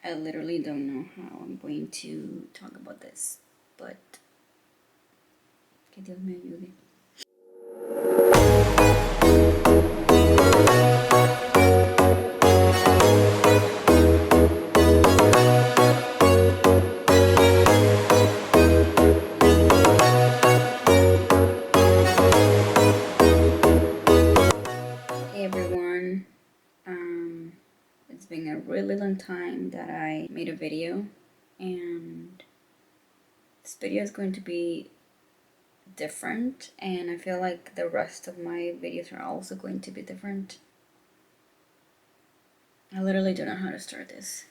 I literally don't know how I'm going to talk about this, but que Dios me ayude. Hey everyone, it's been a really long time that I made a video, and this video is going to be different, and I feel like the rest of my videos are also going to be different. I literally don't know how to start this.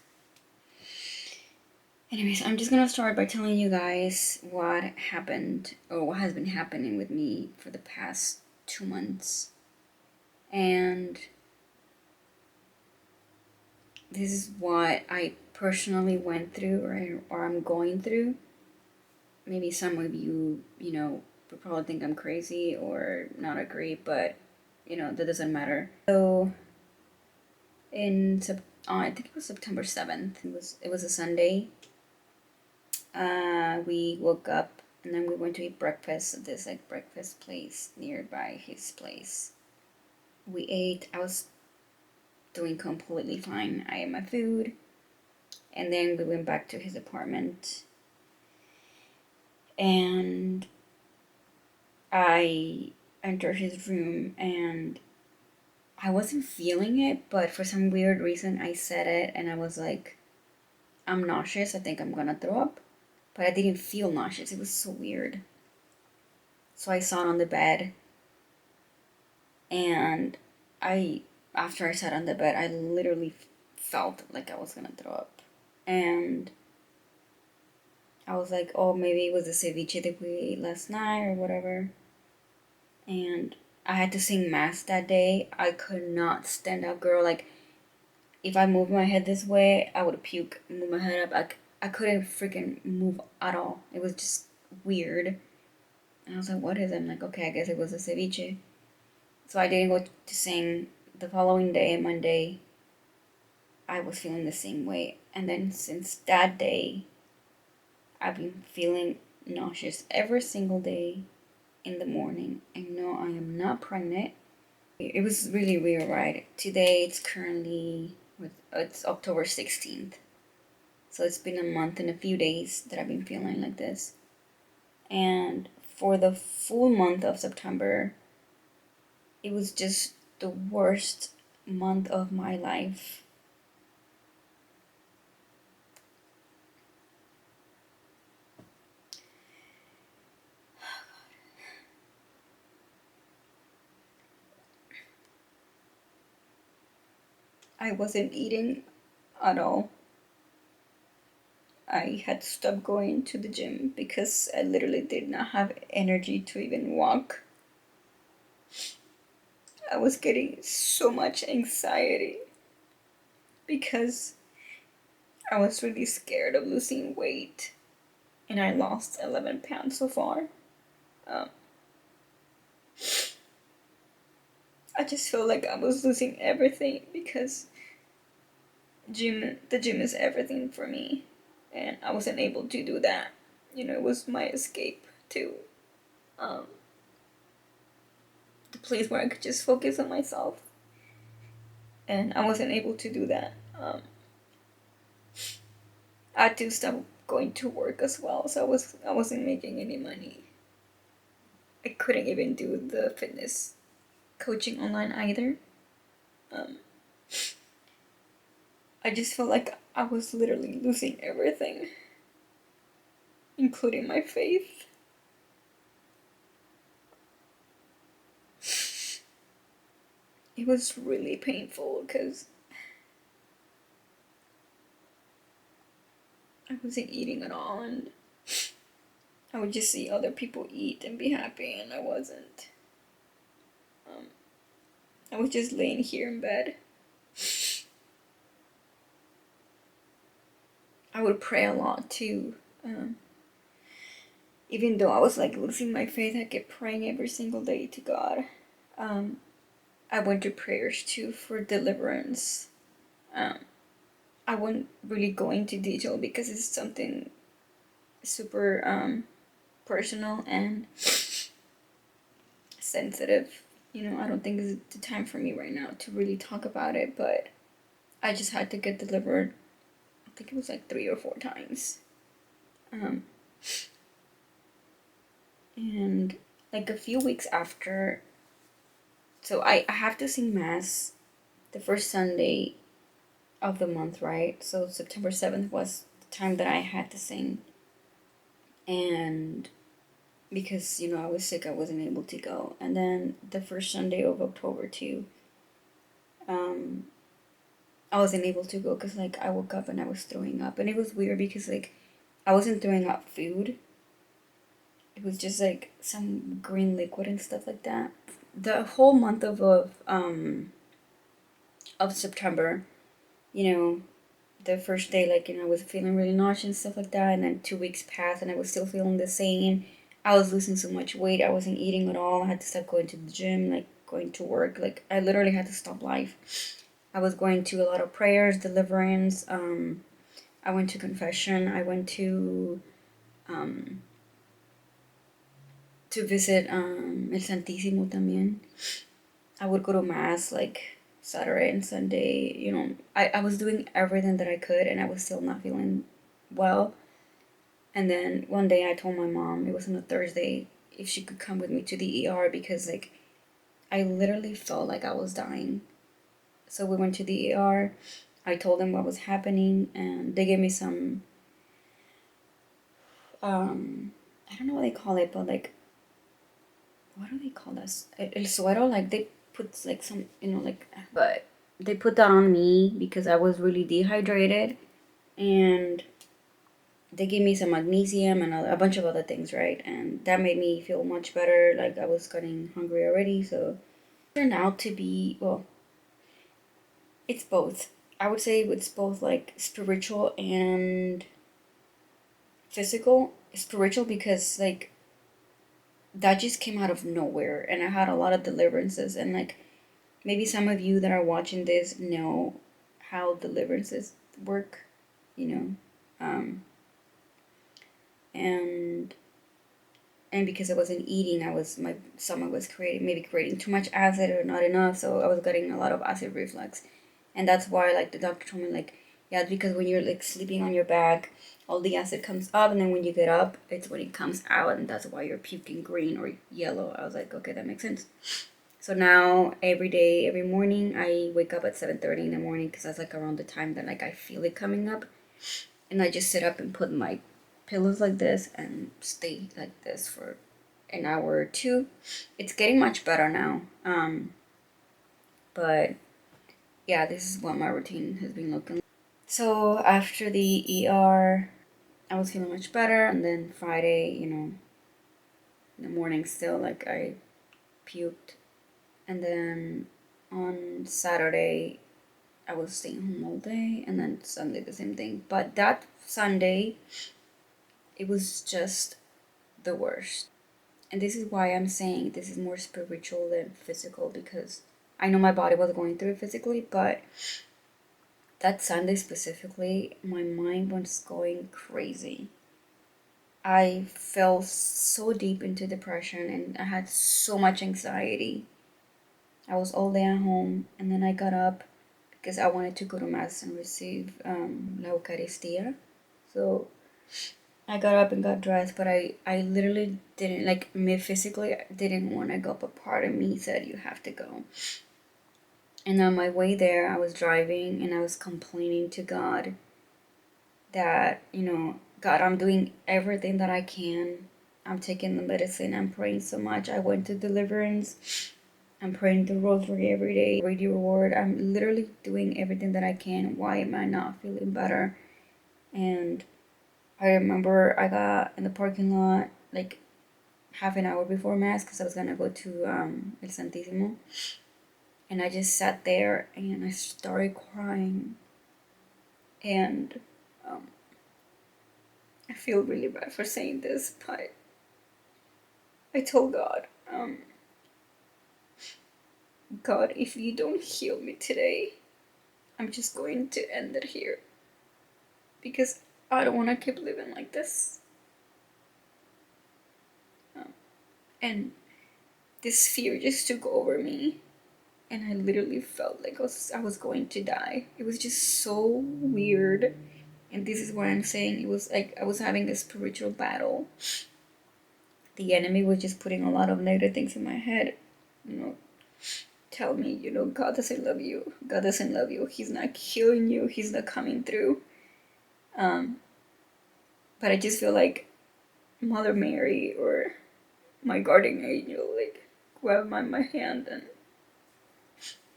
Anyways, I'm just gonna start by telling you guys what happened, or what has been happening with me for the past 2 months. And this is what I personally went through, or I'm going through. Maybe some of you, would probably think I'm crazy or not agree, but, that doesn't matter. So, I think it was September 7th. It was a Sunday. We woke up and then we went to eat breakfast at this breakfast place nearby his place. We ate. I was doing completely fine. I ate my food, and then we went back to his apartment, and I entered his room, and I wasn't feeling it, but for some weird reason I said it, and I was like, I'm nauseous, I think I'm gonna throw up. But I didn't feel nauseous. It was so weird. So I sat on the bed, and after I sat on the bed, I literally felt like I was gonna throw up. And I was like, oh, maybe it was the ceviche that we ate last night or whatever. And I had to sing mass that day. I could not stand up, girl. Like, if I moved my head this way, I would puke. Move my head up. I couldn't freaking move at all. It was just weird. And I was like, what is it? I'm like, okay, I guess it was a ceviche. So I didn't go to sing. The following day, Monday, I was feeling the same way. And then since that day, I've been feeling nauseous every single day in the morning. I know I am not pregnant. It was really weird, right? Today it's October 16th. So it's been a month and a few days that I've been feeling like this. And for the full month of September, it was just the worst month of my life. I wasn't eating at all. I had to stop going to the gym because I literally did not have energy to even walk. I was getting so much anxiety because I was really scared of losing weight, and I lost 11 pounds so far. I just felt like I was losing everything because the gym is everything for me, and I wasn't able to do that. It was my escape to the place where I could just focus on myself, and I wasn't able to do that. I had to stop going to work as well, so I wasn't making any money. I couldn't even do the fitness coaching online either. I just felt like I was literally losing everything, including my faith. It was really painful because I wasn't eating at all, and I would just see other people eat and be happy, and I wasn't. I was just laying here in bed. I would pray a lot too. Even though I was like losing my faith, I kept praying every single day to God. I went to prayers too for deliverance. I won't really go into detail because it's something super personal and sensitive. I don't think it's the time for me right now to really talk about it, but I just had to get delivered. I think it was like 3 or 4 times. Um, and like a few weeks after, so I have to sing Mass the first Sunday of the month, right? So September 7th was the time that I had to sing. And because, I was sick, I wasn't able to go. And then the first Sunday of October, too, um, I wasn't able to go because, like, I woke up and I was throwing up. And it was weird because, like, I wasn't throwing up food. It was just, like, some green liquid and stuff like that. The whole month of September, you know, the first day, like, I was feeling really nauseous and stuff like that. And then 2 weeks passed and I was still feeling the same. I was losing so much weight. I wasn't eating at all. I had to stop going to the gym, like, going to work. Like, I literally had to stop life. I was going to a lot of prayers, deliverance. I went to confession. I went um, to visit El Santísimo también. I would go to mass like Saturday and Sunday. I was doing everything that I could, and I was still not feeling well. And then one day I told my mom, it was on a Thursday, if she could come with me to the ER because, like, I literally felt like I was dying. So we went to the ER. I told them what was happening, and they gave me some, I don't know what they call it, but, like, what do they call this? El suero, like, they put, like, some, like, but they put that on me because I was really dehydrated, and they gave me some magnesium and a bunch of other things, right? And that made me feel much better. Like, I was getting hungry already, so it turned out to be, well, it's both. I would say it's both, like, spiritual and physical. Spiritual because, like, that just came out of nowhere, and I had a lot of deliverances, and, like, maybe some of you that are watching this know how deliverances work, you know. And because I wasn't eating, my stomach was creating too much acid or not enough, so I was getting a lot of acid reflux, and that's why, like, the doctor told me, like, yeah, it's because when you're, like, sleeping on your back, all the acid comes up, and then when you get up, it's when it comes out, and that's why you're puking green or yellow. I was like, okay, that makes sense. So now every day, every morning, I wake up at 7:30 in the morning because that's, like, around the time that, like, I feel it coming up, and I just sit up and put my pillows like this and stay like this for an hour or two. It's getting much better now. But yeah, this is what my routine has been looking like. So after the ER, I was feeling much better, and then Friday, in the morning still, like, I puked, and then on Saturday I was staying home all day, and then Sunday the same thing. But that Sunday, it was just the worst. And this is why I'm saying this is more spiritual than physical, because I know my body was going through it physically, but that Sunday specifically, my mind was going crazy. I fell so deep into depression and I had so much anxiety. I was all day at home, and then I got up because I wanted to go to Mass and receive La Eucharistia. So I got up and got dressed, but I literally didn't, like, me physically didn't want to go, but part of me said, you have to go. And on my way there, I was driving and I was complaining to God that, God, I'm doing everything that I can. I'm taking the medicine. I'm praying so much. I went to deliverance. I'm praying the rosary every day. Read your word. I'm literally doing everything that I can. Why am I not feeling better? And I remember I got in the parking lot like half an hour before mass because I was gonna go to El Santísimo, and I just sat there and I started crying, and um, I feel really bad for saying this, but I told God, God, if you don't heal me today, I'm just going to end it here. because I don't want to keep living like this. And this fear just took over me, and I literally felt like I was going to die. It was just so weird. And this is what I'm saying. It was like I was having a spiritual battle. The enemy was just putting a lot of negative things in my head. Tell me, God doesn't love you. God doesn't love you. He's not healing you. He's not coming through. But I just feel like Mother Mary or my guardian angel like grabbed my hand and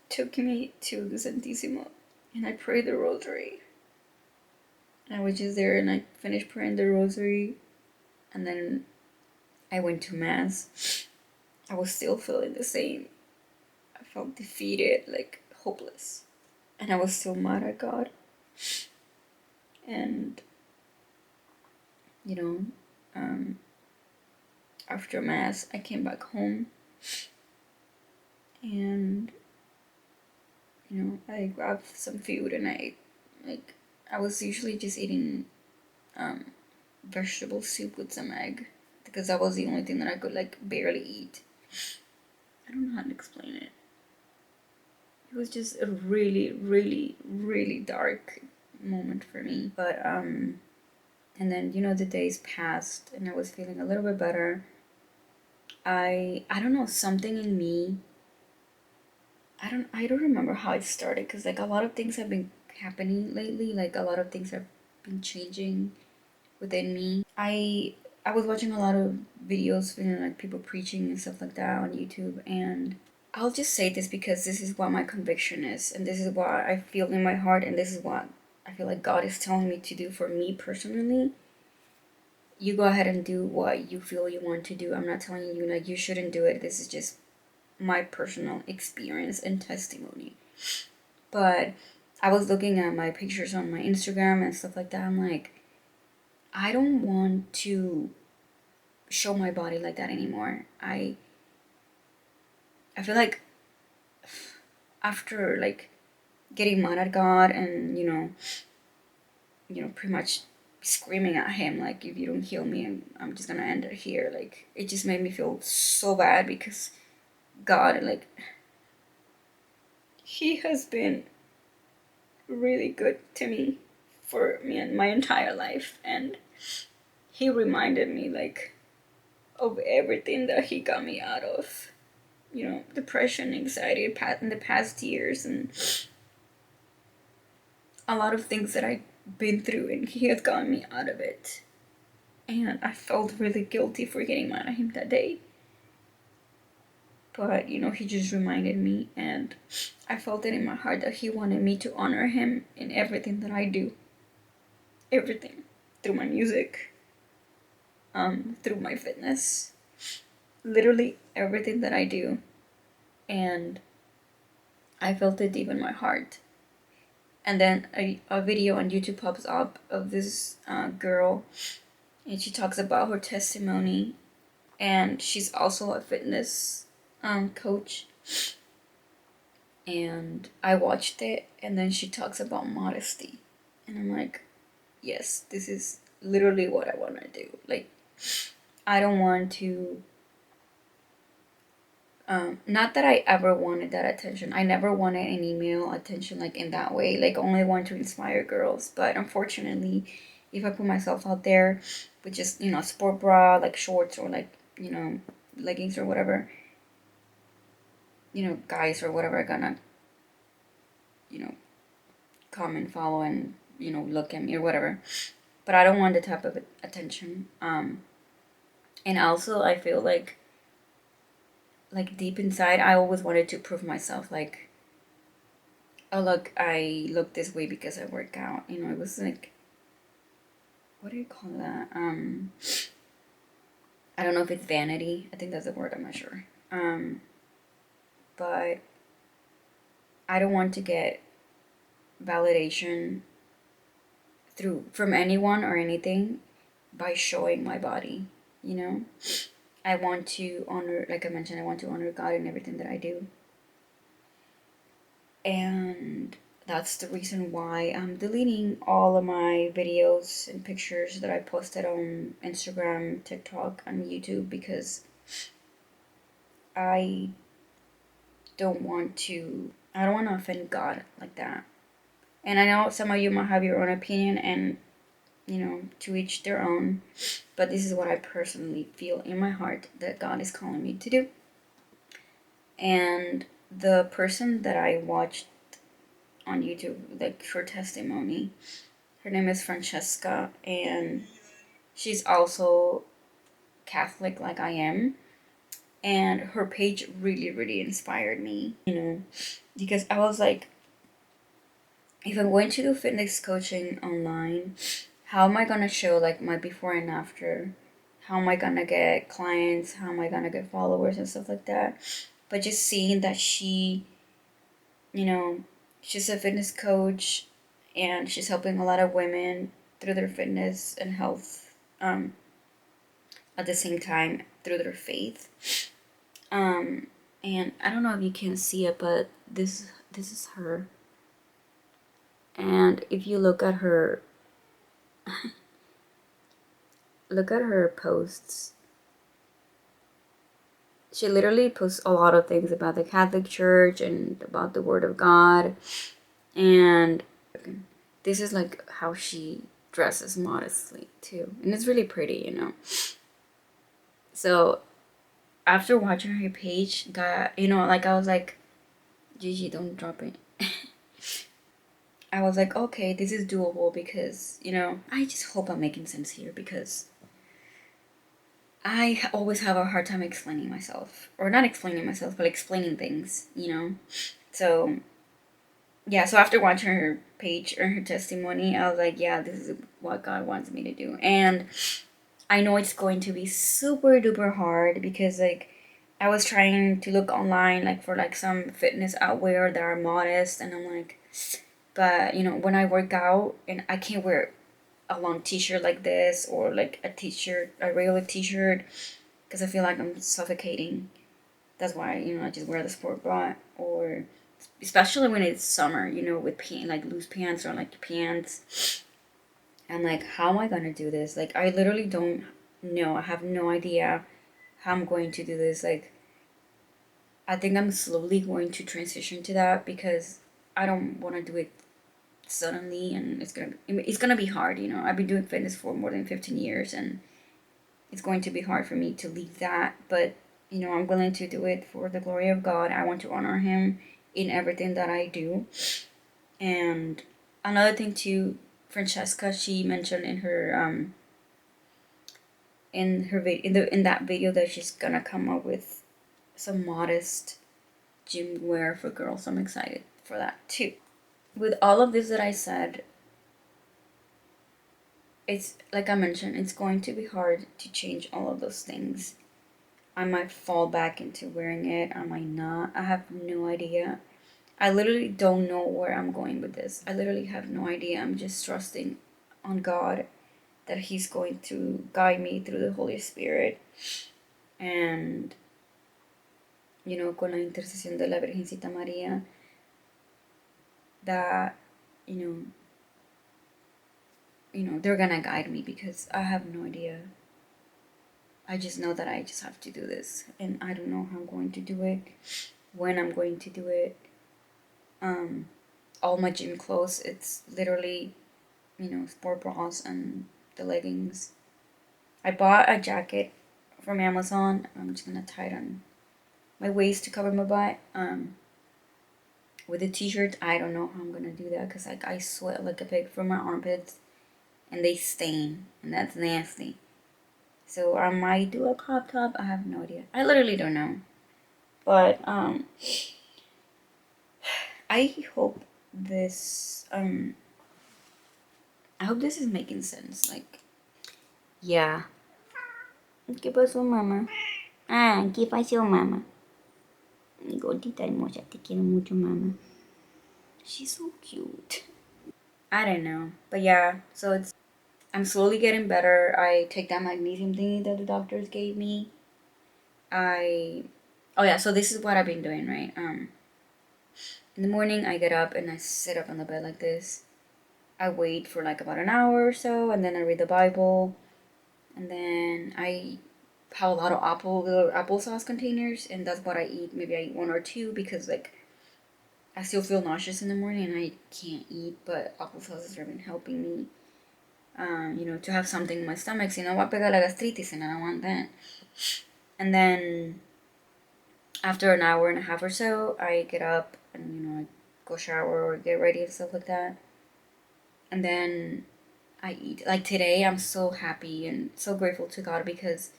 took me to the Santissimo, and I prayed the rosary. And I was just there, and I finished praying the rosary, and then I went to mass. I was still feeling the same. I felt defeated, like hopeless, and I was still mad at God. And after mass, I came back home, and I grabbed some food, and I was usually just eating vegetable soup with some egg, because that was the only thing that I could like barely eat. I don't know how to explain it. It was just a really, really, really dark moment for me. But and then the days passed, and I was feeling a little bit better. I don't know, something in me. I don't remember how it started, because like a lot of things have been happening lately. Like a lot of things have been changing within me. I was watching a lot of videos, like people preaching and stuff like that on YouTube, and I'll just say this because this is what my conviction is, and this is what I feel in my heart, and this is what I feel like God is telling me to do for me personally. You go ahead and do what you feel you want to do. I'm not telling you like you shouldn't do it. This is just my personal experience and testimony. But I was looking at my pictures on my Instagram and stuff like that. I'm like, I don't want to show my body like that anymore. I feel like after like getting mad at God and pretty much screaming at him like, if you don't heal me, I'm just gonna end it here. Like it just made me feel so bad, because God, like, he has been really good to me for me and my entire life, and he reminded me like of everything that he got me out of, depression, anxiety in the past years, and a lot of things that I've been through, and he has gotten me out of it. And I felt really guilty for getting mad at him that day. But, he just reminded me, and I felt it in my heart that he wanted me to honor him in everything that I do. Everything. Through my music, through my fitness, literally everything that I do. And I felt it deep in my heart. And then a video on YouTube pops up of this girl, and she talks about her testimony, and she's also a fitness coach. And I watched it, and then she talks about modesty, and I'm like, yes, this is literally what I want to do. Like, I don't want to not that I ever wanted that attention. I never wanted any male attention like in that way. Like, only want to inspire girls. But unfortunately, if I put myself out there with just sport bra, like shorts, or like leggings or whatever, guys or whatever are gonna come and follow and look at me or whatever. But I don't want the type of attention. And also I feel like deep inside, I always wanted to prove myself. Like, oh look, I look this way because I work out. It was like, what do you call that? I don't know if it's vanity. I think that's the word. I'm not sure. But I don't want to get validation from anyone or anything by showing my body. I want to honor, like I mentioned, I want to honor God in everything that I do. And that's the reason why I'm deleting all of my videos and pictures that I posted on Instagram, TikTok, and YouTube, because I I don't want to offend God like that. And I know some of you might have your own opinion, and to each their own, but this is what I personally feel in my heart that God is calling me to do. And the person that I watched on YouTube, like her testimony, her name is Francesca, and she's also Catholic like I am. And her page really, really inspired me, because I was like, if I'm going to do fitness coaching online, how am I gonna show like my before and after? How am I gonna get clients? How am I gonna get followers and stuff like that? But just seeing that you know, she's a fitness coach and she's helping a lot of women through their fitness and health, at the same time through their faith. And I don't know if you can see it, but this is her. And if you look at her posts, she literally posts a lot of things about the Catholic Church and about the Word of God. And this is like how she dresses modestly too, and it's really pretty. So after watching her page, like I was like, Gigi, don't drop it. I was like, okay, this is doable, because I just hope I'm making sense here, because I always have a hard time explaining myself, or not explaining myself, but explaining things. So yeah, so after watching her page or her testimony, I was like, yeah, this is what God wants me to do. And I know it's going to be super duper hard, because like I was trying to look online like for like some fitness outwear that are modest, and I'm like, but when I work out and I can't wear a long t-shirt like this, or like a regular t-shirt, because I feel like I'm suffocating. That's why I just wear the sport bra, or especially when it's summer, with like loose pants or like pants. I'm like, how am I gonna do this? Like, I literally don't know. I have no idea how I'm going to do this. Like, I think I'm slowly going to transition to that, because I don't want to do it suddenly, and it's gonna be hard. I've been doing fitness for more than 15 years, and it's going to be hard for me to leave that. But I'm willing to do it for the glory of God. I want to honor Him in everything that I do. And another thing too, Francesca, she mentioned in her in that video that she's gonna come up with some modest gym wear for girls. I'm excited for that too. With all of this that I said, it's like I mentioned, it's going to be hard to change all of those things. I might fall back into wearing it, I might not. I have no idea. I literally don't know where I'm going with this. I literally have no idea. I'm just trusting on God that He's going to guide me through the Holy Spirit. And, con la intercesión de la Virgencita María, that, they're gonna guide me, because I have no idea. I just know that I just have to do this, and I don't know how I'm going to do it, when I'm going to do it. All my gym clothes, it's literally, sport bras and the leggings. I bought a jacket from Amazon. I'm just gonna tie it on my waist to cover my butt. With the t-shirt, I don't know how I'm gonna do that, because like I sweat like a pig from my armpits, and they stain, and that's nasty. So I might do a crop top. I have no idea. I literally don't know. But I hope this I hope this is making sense. Like, yeah. ¿Qué pasó, mamá? Ah, ¿qué pasó, mamá? Gordita hermosa, te quiero mucho, mamá. She's so cute. I don't know. But yeah, so I'm slowly getting better. I take that magnesium thingy that the doctors gave me. Oh yeah, so this is what I've been doing, right? In the morning, I get up and I sit up on the bed like this. I wait for like about an hour or so, and then I read the Bible, and then I have a lot of little applesauce containers, and that's what I eat. Maybe I eat one or two because like I still feel nauseous in the morning and I can't eat, but applesauce has been helping me. To have something in my stomach, si no va a pegar la gastritis, and I don't want that. And then after an hour and a half or so, I get up and I go shower or get ready and stuff like that. And then I eat. Like today, I'm so happy and so grateful to God because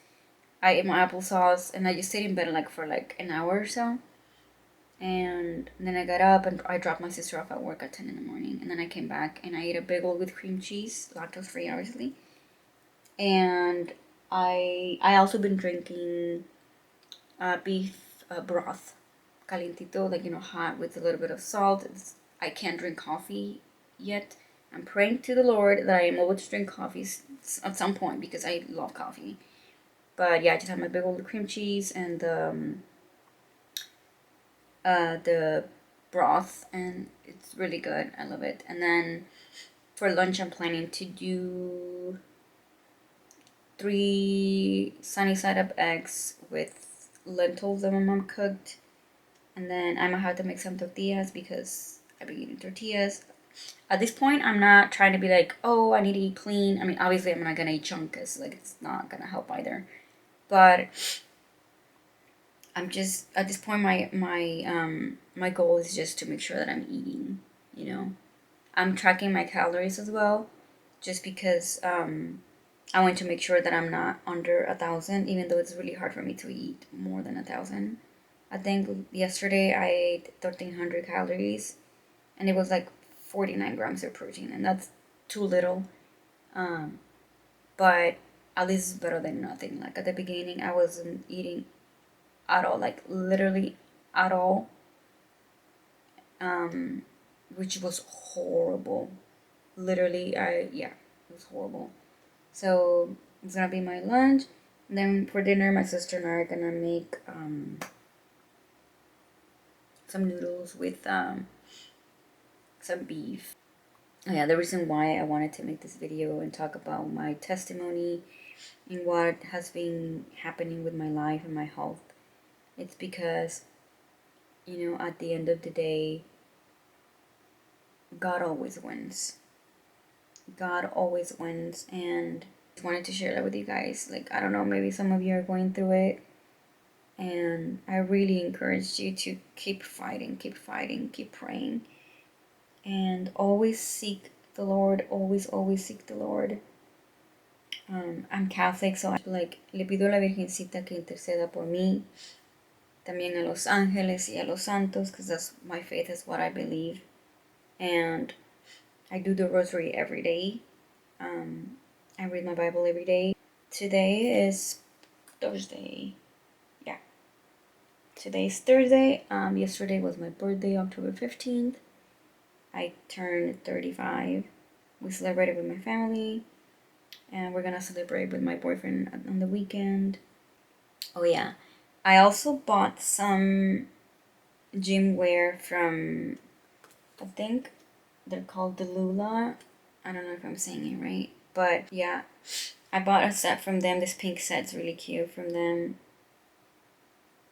I ate my applesauce and I just stayed in bed for an hour or so. And then I got up and I dropped my sister off at work at 10 in the morning. And then I came back and I ate a bagel with cream cheese, lactose free, obviously. And I also been drinking beef broth, calientito, hot with a little bit of salt. I can't drink coffee yet. I'm praying to the Lord that I am able to drink coffee at some point because I love coffee. But yeah, I just had my big old cream cheese and the broth, and it's really good. I love it. And then for lunch, I'm planning to do 3 sunny side up eggs with lentils that my mom cooked. And then I'm gonna have to make some tortillas because I've been eating tortillas. At this point, I'm not trying to be like, oh, I need to eat clean. I mean, obviously, I'm not gonna eat junk because it's not gonna help either. But I'm just at this point, my goal is just to make sure that I'm eating. I'm tracking my calories as well, just because I want to make sure that I'm not under 1,000, even though it's really hard for me to eat more than 1,000. I think yesterday I ate 1,300 calories, and it was like 49 grams of protein, and that's too little. But at least it's better than nothing. Like at the beginning, I wasn't eating at all, like literally at all, which was horrible. Literally, it was horrible. So it's gonna be my lunch. And then for dinner, my sister and I are gonna make some noodles with some beef. Oh, yeah, the reason why I wanted to make this video and talk about my testimony and what has been happening with my life and my health, it's because, at the end of the day, God always wins. God always wins, and I wanted to share that with you guys. Like, I don't know, maybe some of you are going through it, and I really encourage you to keep fighting, keep praying, and always seek the Lord, always seek the Lord. I'm Catholic, so le pido a la Virgencita que interceda por mí, también a los ángeles y a los santos, because that's my faith, is what I believe. And I do the rosary every day. I read my Bible every day. Today is Thursday. Yeah. Today is Thursday. Yesterday was my birthday, October 15th. I turned 35. We celebrated with my family. And we're gonna celebrate with my boyfriend on the weekend. Oh yeah. I also bought some gym wear from, I think they're called the Lula. I don't know if I'm saying it right. But yeah, I bought a set from them. This pink set's really cute from them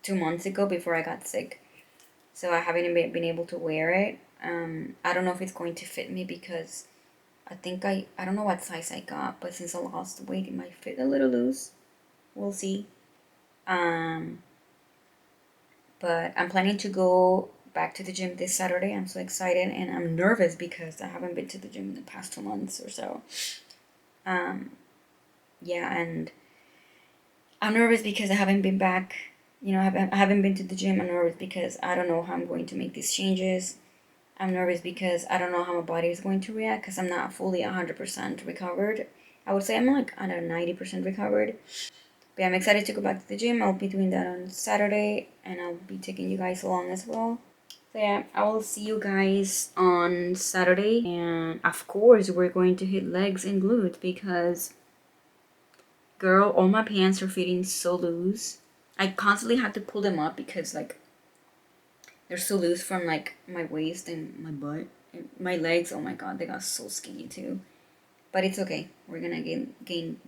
2 months ago before I got sick. So I haven't been able to wear it. I don't know if it's going to fit me because I think I don't know what size I got, but since I lost weight, it might fit a little loose. We'll see. But I'm planning to go back to the gym this Saturday. I'm so excited, and I'm nervous because I haven't been to the gym in the past 2 months or so. Yeah, and I'm nervous because I haven't been back. I haven't been to the gym. I'm nervous because I don't know how I'm going to make these changes. I'm nervous because I don't know how my body is going to react because I'm not fully 100% recovered. I would say I'm like at a 90% recovered. But yeah, I'm excited to go back to the gym. I'll be doing that on Saturday, and I'll be taking you guys along as well. So yeah, I will see you guys on Saturday. And of course, we're going to hit legs and glutes because, girl, all my pants are fitting so loose. I constantly have to pull them up because They're so loose from like my waist and my butt. And my legs, oh my god, they got so skinny too. But it's okay. We're gonna gain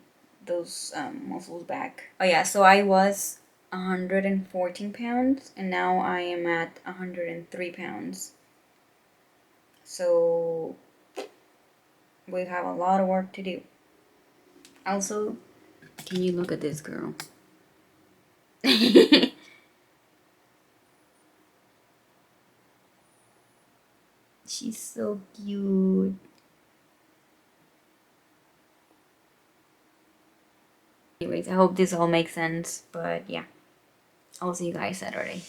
those muscles back. Oh yeah, so I was 114 pounds and now I am at 103 pounds. So we have a lot of work to do. Also, can you look at this girl? She's so cute. Anyways, I hope this all makes sense, but yeah. I'll see you guys Saturday.